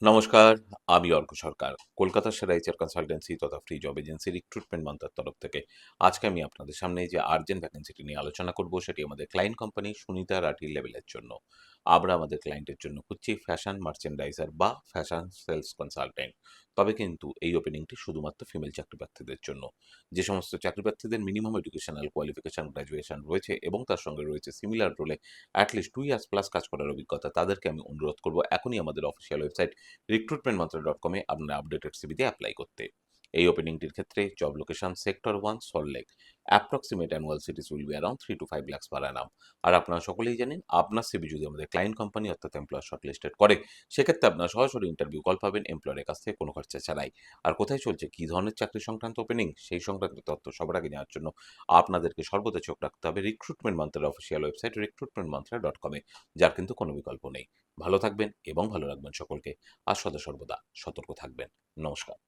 নমস্কার, আমি অর্ক সরকার। কলকাতার সেরা এইচআর কনসালটেন্সি তথা ফ্রি জব এজেন্সি রিক্রুটমেন্ট মন্ত্রার তরফ থেকে আজকে আমি আপনাদের সামনে যে আর্জেন্ট ভ্যাকেন্সিটি নিয়ে আলোচনা করব সেটি আমাদের ক্লায়েন্ট কোম্পানি সুনিতা রাঠি লেভেলের জন্য। আমরা আমাদের ক্লায়েন্টের জন্য খুঁজছি ফ্যাশন মার্চেন্ডাইজার বা ফ্যাশন সেলস কনসালটেন্ট। তবে কিন্তু এই ওপেনিংটি শুধুমাত্র ফিমেল চাকরিপ্রার্থীদের জন্য। যে সমস্ত চাকরিপ্রার্থীদের মিনিমাম এডুকেশনাল কোয়ালিফিকেশন গ্র্যাজুয়েশন রয়েছে এবং তার সঙ্গে রয়েছে সিমিলার রোলে অ্যাটলিস্ট 2 ইয়ার্স প্লাস কাজ করার অভিজ্ঞতা, তাদেরকে আমি অনুরোধ করব এখনই আমাদের অফিসিয়াল ওয়েবসাইট recruitmentmantra.com এ আপনার আপডেটেড সিভিতে এপ্লাই করতে। এই ওপেনিংটির ক্ষেত্রে job location sector 1 Salt Lake. Approximate annual সিটিজ will be around 3 to 5 lakhs per annum। আর আপনারা সকলেই জানেন আপনার সিভি যদি আমাদের ক্লায়েন্ট কোম্পানি অর্থাৎ এমপ্লয়ার শর্টলিস্টেড করে, সেক্ষেত্রে আপনারা সরাসরি ইন্টারভিউ কল পাবেন এমপ্লয়ারের কাছ থেকে কোনো খরচা ছাড়াই। আর কোথায় চলছে, কী ধরনের চাকরি সংক্রান্ত ওপেনিং, সেই সংক্রান্ত তথ্য সবার আগে নেওয়ার জন্য আপনাদেরকে সর্বদা চোখ রাখতে হবে রিক্রুটমেন্ট মন্ত্রার অফিসিয়াল ওয়েবসাইট recruitmentmantra.com এ, যার কিন্তু কোনো বিকল্প নেই। ভালো থাকবেন এবং ভালো রাখবেন সকলকে। আর সদা সর্বদা সতর্ক থাকবেন। নমস্কার।